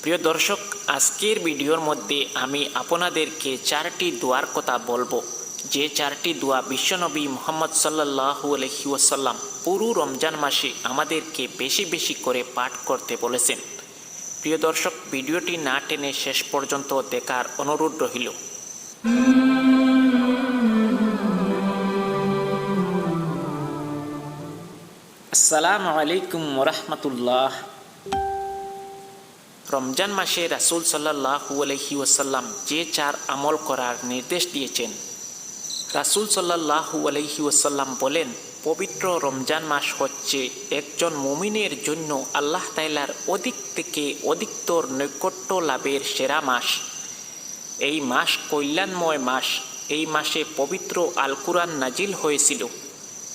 প্রিয় দর্শক, আজকের ভিডিওর মধ্যে আমি আপনাদেরকে চারটি দোয়ার কথা বলবো, যে চারটি দোয়া বিশ্বনবী মুহাম্মদ সাল্লাল্লাহু আলাইহি ওয়াসাল্লাম পুরো রমজান মাসে আমাদেরকে বেশি বেশি করে পাঠ করতে বলেছেন। প্রিয় দর্শক, ভিডিওটি না টেনে শেষ পর্যন্ত দেখার অনুরোধ রইল। আসসালামু আলাইকুম ওয়া রাহমাতুল্লাহ। রমজান মাসে রাসূল সাল্লাল্লাহু আলাইহি ওয়াসাল্লাম যে চার আমল করার নির্দেশ দিয়েছেন। রাসূল সাল্লাল্লাহু আলাইহি ওয়াসাল্লাম বলেন, পবিত্র রমজান মাস হচ্ছে একজন মুমিনের জন্য আল্লাহ তাআলার অধিক থেকে অধিকতর নৈকট্য লাভের সেরা মাস। এই মাস কল্যাণময় মাস। এই মাসে পবিত্র আল কুরআন নাজিল হয়েছিল।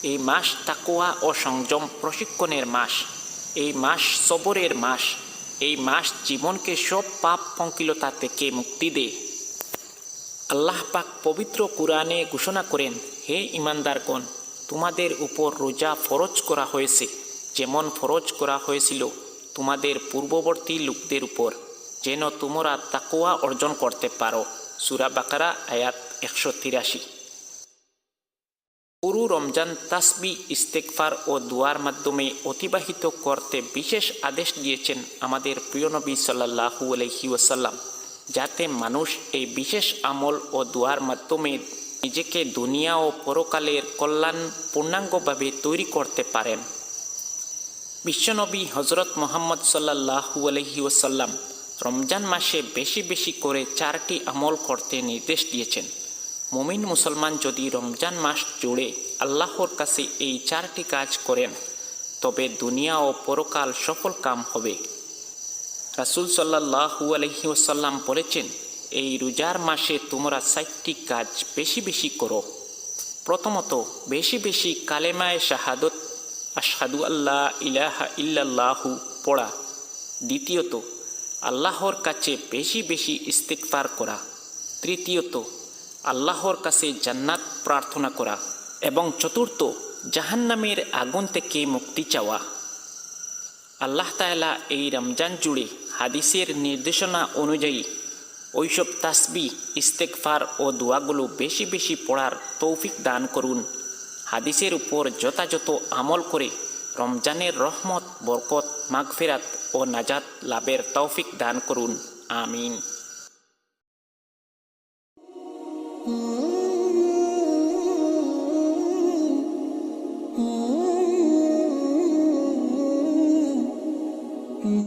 এই মাস তাকওয়া ও সংযম প্রশিক্ষণের মাস। এই মাস সবরের মাস। এই মাস জীবনকে সব পাপ পঙ্কিলতা থেকে মুক্তি দেয়। আল্লাহ পাক পবিত্র কুরআনে ঘোষণা করেন, হে ঈমানদারগণ, তোমাদের উপর রোজা ফরজ করা হয়েছে, যেমন ফরজ করা হয়েছিল তোমাদের পূর্ববর্তী লোকদের উপর, যেন তোমরা তাকওয়া অর্জন করতে পারো। সূরা বাকারা আয়াত 183। পুরো রমজান তাসবিহ, ইস্তেগফার ও দোয়ার মাধ্যমে অতিবাহিত করতে বিশেষ আদেশ দিয়েছেন আমাদের প্রিয় নবী সাল্লাল্লাহু আলাইহি ওয়াসাল্লাম, যাতে মানুষ এই বিশেষ আমল ও দোয়ার মাধ্যমে নিজেকে দুনিয়া ও পরকালের কল্যাণ পূর্ণাঙ্গভাবে তৈরি করতে পারেন। বিশ্বনবী হযরত মুহাম্মদ সাল্লাল্লাহু আলাইহি ওয়াসাল্লাম রমজান মাসে বেশি বেশি করে চারটি আমল করতে নির্দেশ দিয়েছেন। মুমিন মুসলমান যদি রমজান মাস জুড়ে আল্লাহর কাছে এই চারটি কাজ করেন, তবে দুনিয়া ও পরকাল সফল কাম হবে। রাসূল সাল্লাল্লাহু আলাইহি ওয়াসাল্লাম বলেছেন, এই রোজার মাসে তোমরা 4টি কাজ বেশি বেশি করো। প্রথমত, বেশি বেশি কালেমায়ে শাহাদত আশহাদু আল্লা ইলাহা ইল্লাল্লাহু পড়া। দ্বিতীয়ত, আল্লাহর কাছে বেশি বেশি ইস্তেগফার করা। তৃতীয়ত, আল্লাহর কাছে জান্নাত প্রার্থনা করা। এবং চতুর্থ, জাহান্নামের আগুন থেকে মুক্তি চাওয়া। আল্লাহ তাআলা এই রমজান জুড়ে হাদিসের নির্দেশনা অনুযায়ী ওইসব তাসবিহ, ইস্তেগফার ও দোয়াগুলো বেশি বেশি পড়ার তৌফিক দান করুন। হাদিসের উপর যথাযথ আমল করে রমজানের রহমত, বরকত, মাগফিরাত ও নাজাত লাভের তৌফিক দান করুন। আমিন।